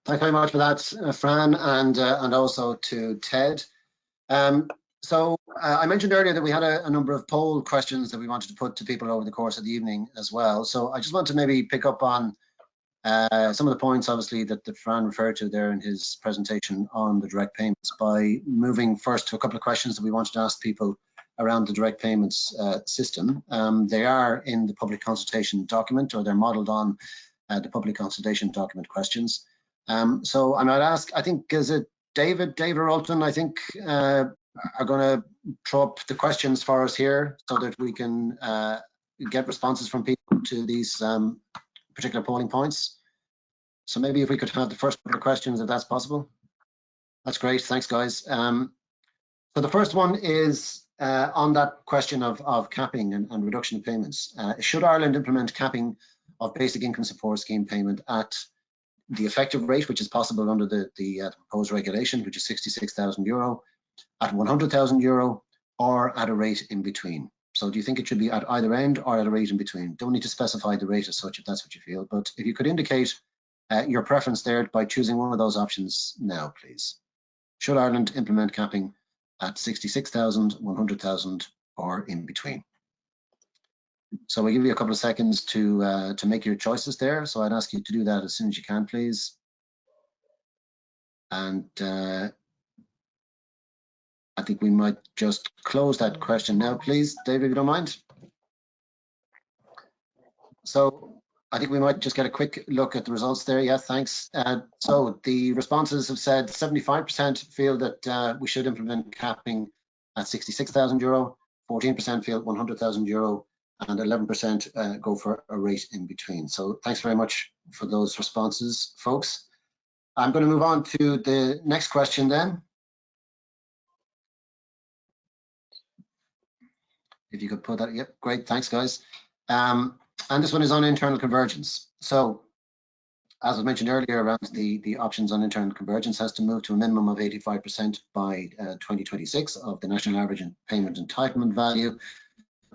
Thanks very much for that, Fran, and also to Ted. I mentioned earlier that we had a number of poll questions that we wanted to put to people over the course of the evening as well. So I just want to maybe pick up on some of the points, obviously, that Fran referred to there in his presentation on the direct payments, by moving first to a couple of questions that we wanted to ask people around the direct payments system. They are in the public consultation document, or they're modelled on the public consultation document questions. So I might ask, I think, is it David or Alton, I think, are going to throw up the questions for us here so that we can get responses from people to these particular polling points. So maybe if we could have the first couple of questions, if that's possible. That's great, thanks guys. So the first one is on that question of capping and reduction of payments. Should Ireland implement capping of basic income support scheme payment at the effective rate, which is possible under the proposed regulation, which is €66,000, at €100,000, or at a rate in between? So do you think it should be at either end or at a rate in between? Don't need to specify the rate as such if that's what you feel, but if you could indicate your preference there by choosing one of those options now, please. Should Ireland implement capping at 66,000, 100,000, or in between? So we'll give you a couple of seconds to make your choices there. So I'd ask you to do that as soon as you can, please. And I think we might just close that question now, please, David, if you don't mind. So I think we might just get a quick look at the results there. Yeah, thanks. So the responses have said 75% feel that we should implement capping at €66,000, 14% feel €100,000, and 11% go for a rate in between. So thanks very much for those responses, folks. I'm going to move on to the next question then. If you could put that, yep, great, thanks guys. And this one is on internal convergence. So as I mentioned earlier, around the options on internal convergence has to move to a minimum of 85% by 2026 of the national average payment entitlement value.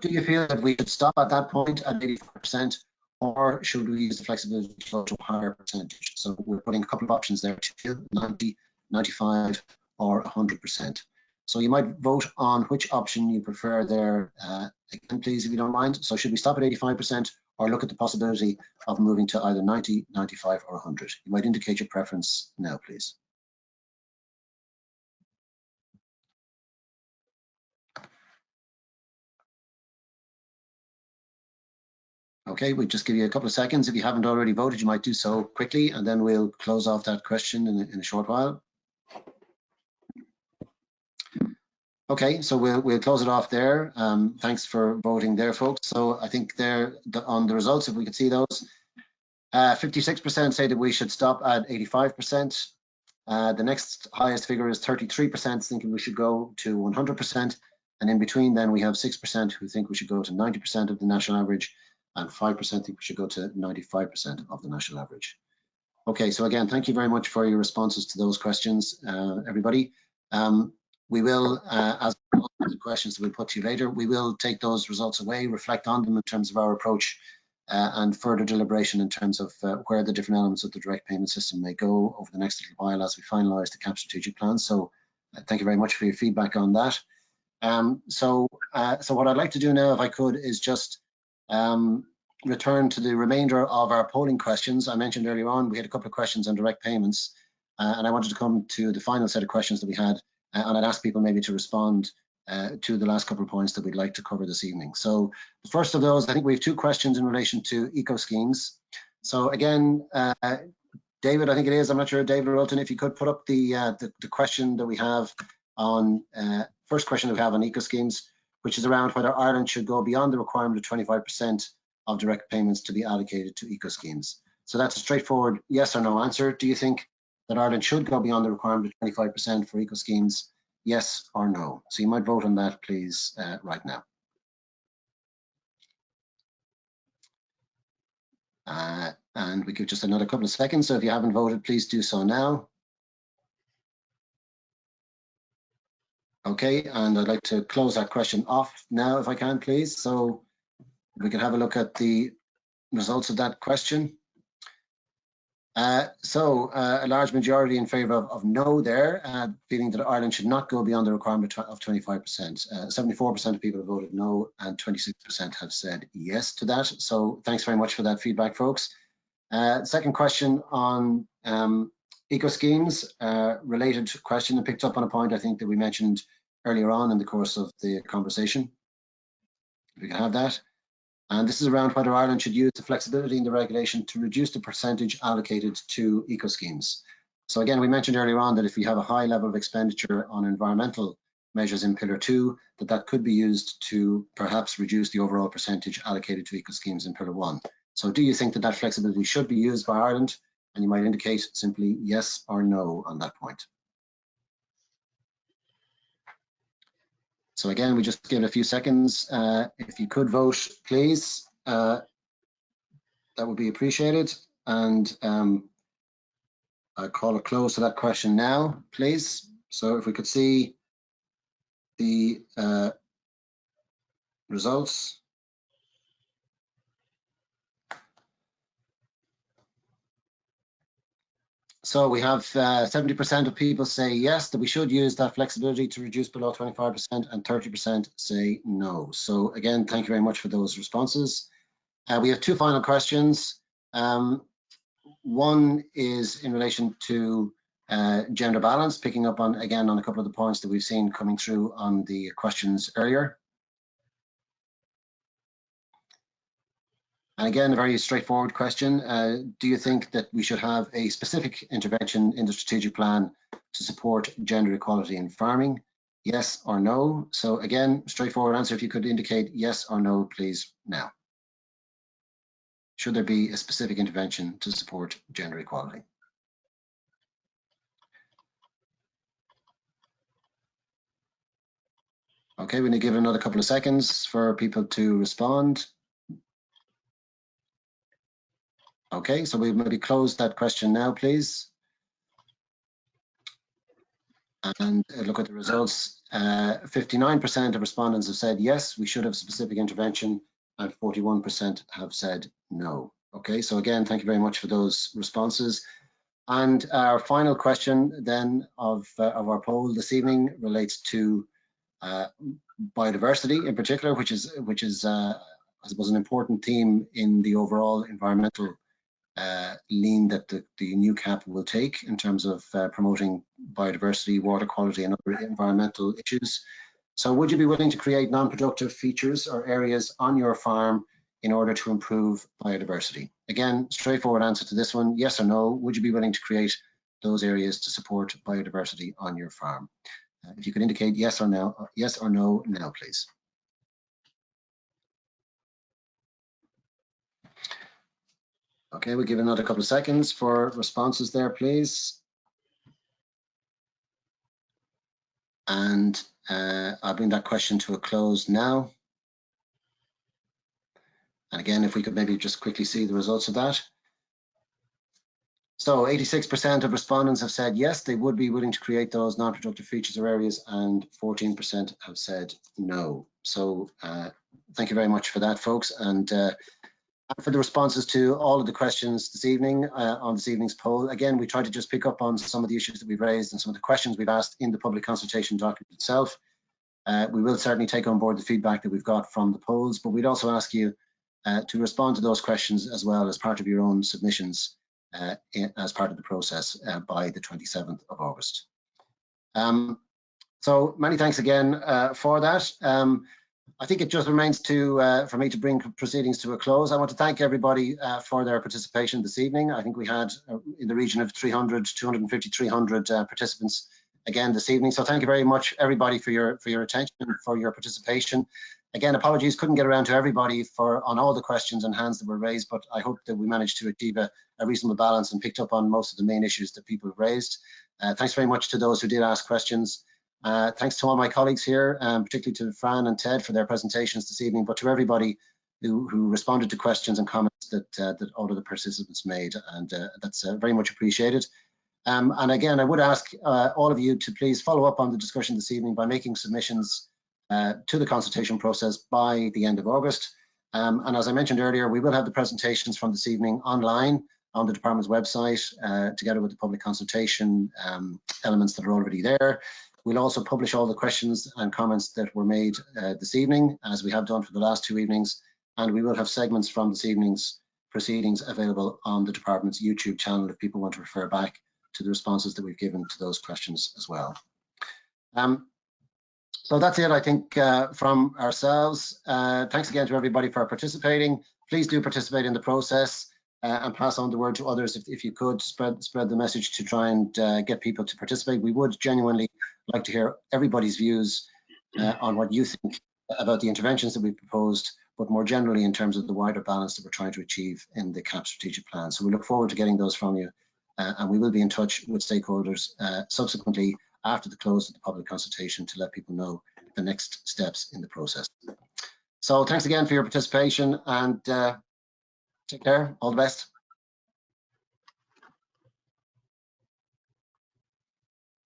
Do you feel that we should stop at that point at 85%, or should we use the flexibility to go to a higher percentage? So we're putting a couple of options there, 90, 95, or 100%. So you might vote on which option you prefer there, again, please, if you don't mind. So should we stop at 85% or look at the possibility of moving to either 90, 95, or 100? You might indicate your preference now, please. Okay, we'll just give you a couple of seconds. If you haven't already voted, you might do so quickly, and then we'll close off that question in a short while. Okay, so we'll close it off there. Thanks for voting there, folks. So I think there on the results, if we could see those, 56% say that we should stop at 85%. The next highest figure is 33% thinking we should go to 100%. And in between then we have 6% who think we should go to 90% of the national average, and 5% think we should go to 95% of the national average. Okay, so again, thank you very much for your responses to those questions, everybody. We will, as the questions that we'll put to you later, we will take those results away, reflect on them in terms of our approach, and further deliberation in terms of where the different elements of the direct payment system may go over the next little while as we finalise the CAP strategic plan. So thank you very much for your feedback on that. So what I'd like to do now, if I could, is just return to the remainder of our polling questions. I mentioned earlier on we had a couple of questions on direct payments, and I wanted to come to the final set of questions that we had, and I'd ask people maybe to respond to the last couple of points that we'd like to cover this evening. So the first of those, I think we have two questions in relation to eco schemes. So again, David, I think it is, I'm not sure, David or Alton, if you could put up the question that we have on, first question that we have on eco schemes, which is around whether Ireland should go beyond the requirement of 25% of direct payments to be allocated to eco schemes. So that's a straightforward yes or no answer. Do you think that Ireland should go beyond the requirement of 25% for eco schemes, yes or no? So you might vote on that, please, right now. And we give just another couple of seconds, so if you haven't voted, please do so now. Okay, and I'd like to close that question off now, if I can, please. So we can have a look at the results of that question. A large majority in favour of no there, feeling that Ireland should not go beyond the requirement of 25%. 74% of people have voted no and 26% have said yes to that. So thanks very much for that feedback, folks. Second question on eco schemes, related question and picked up on a point I think that we mentioned earlier on in the course of the conversation. If we can have that. And this is around whether Ireland should use the flexibility in the regulation to reduce the percentage allocated to eco schemes. So again, we mentioned earlier on that if we have a high level of expenditure on environmental measures in Pillar 2, that could be used to perhaps reduce the overall percentage allocated to eco schemes in Pillar 1. So do you think that that flexibility should be used by Ireland? And you might indicate simply yes or no on that point. So again, we just give it a few seconds. If you could vote, please, that would be appreciated. And I'll call a close to that question now, please. So if we could see the results. So we have 70% of people say yes, that we should use that flexibility to reduce below 25%, and 30% say no. So again, thank you very much for those responses. We have two final questions. One is in relation to gender balance, picking up on, again, on a couple of the points that we've seen coming through on the questions earlier. And again, a very straightforward question. Do you think that we should have a specific intervention in the strategic plan to support gender equality in farming? Yes or no? So again, straightforward answer. If you could indicate yes or no, please, now. Should there be a specific intervention to support gender equality? Okay, we're going to give it another couple of seconds for people to respond. Okay, so we'll maybe close that question now, please. And look at the results. 59% of respondents have said yes, we should have specific intervention, and 41% have said no. Okay, so again, thank you very much for those responses. And our final question then of our poll this evening relates to biodiversity in particular, which is I suppose an important theme in the overall environmental lean that the new CAP will take in terms of promoting biodiversity, water quality and other environmental issues. So would you be willing to create non-productive features or areas on your farm in order to improve biodiversity? Again, straightforward answer to this one, yes or no. Would you be willing to create those areas to support biodiversity on your farm? If you could indicate yes or no now, please. Okay, we'll give another couple of seconds for responses there, please. And I'll bring that question to a close now. And again, if we could maybe just quickly see the results of that. So 86% of respondents have said yes, they would be willing to create those non-productive features or areas, and 14% have said no. So thank you very much for that, folks. And for the responses to all of the questions this evening on this evening's poll. Again, we tried to just pick up on some of the issues that we've raised and some of the questions we've asked in the public consultation document itself. We will certainly take on board the feedback that we've got from the polls, but we'd also ask you to respond to those questions as well as part of your own submissions as part of the process by the 27th of August. So many thanks again for that. I think it just remains for me to bring proceedings to a close. I want to thank everybody for their participation this evening. I think we had in the region of 250, 300 participants again this evening. So thank you very much, everybody, for your attention and for your participation. Again, apologies, couldn't get around to everybody on all the questions and hands that were raised, but I hope that we managed to achieve a reasonable balance and picked up on most of the main issues that people have raised. Thanks very much to those who did ask questions. Thanks to all my colleagues here, particularly to Fran and Ted for their presentations this evening, but to everybody who responded to questions and comments that all of the participants made, and that's very much appreciated. And again, I would ask all of you to please follow up on the discussion this evening by making submissions to the consultation process by the end of August. And as I mentioned earlier, we will have the presentations from this evening online on the department's website, together with the public consultation elements that are already there. We'll also publish all the questions and comments that were made this evening, as we have done for the last 2 evenings, and we will have segments from this evening's proceedings available on the department's YouTube channel if people want to refer back to the responses that we've given to those questions as well. So that's it, I think, from ourselves. Thanks again to everybody for participating. Please do participate in the process and pass on the word to others if you could spread the message to try and get people to participate. We would genuinely like to hear everybody's views on what you think about the interventions that we've proposed, but more generally in terms of the wider balance that we're trying to achieve in the CAP strategic plan. So we look forward to getting those from you, and we will be in touch with stakeholders subsequently after the close of the public consultation to let people know the next steps in the process. So thanks again for your participation, and take care. All the best.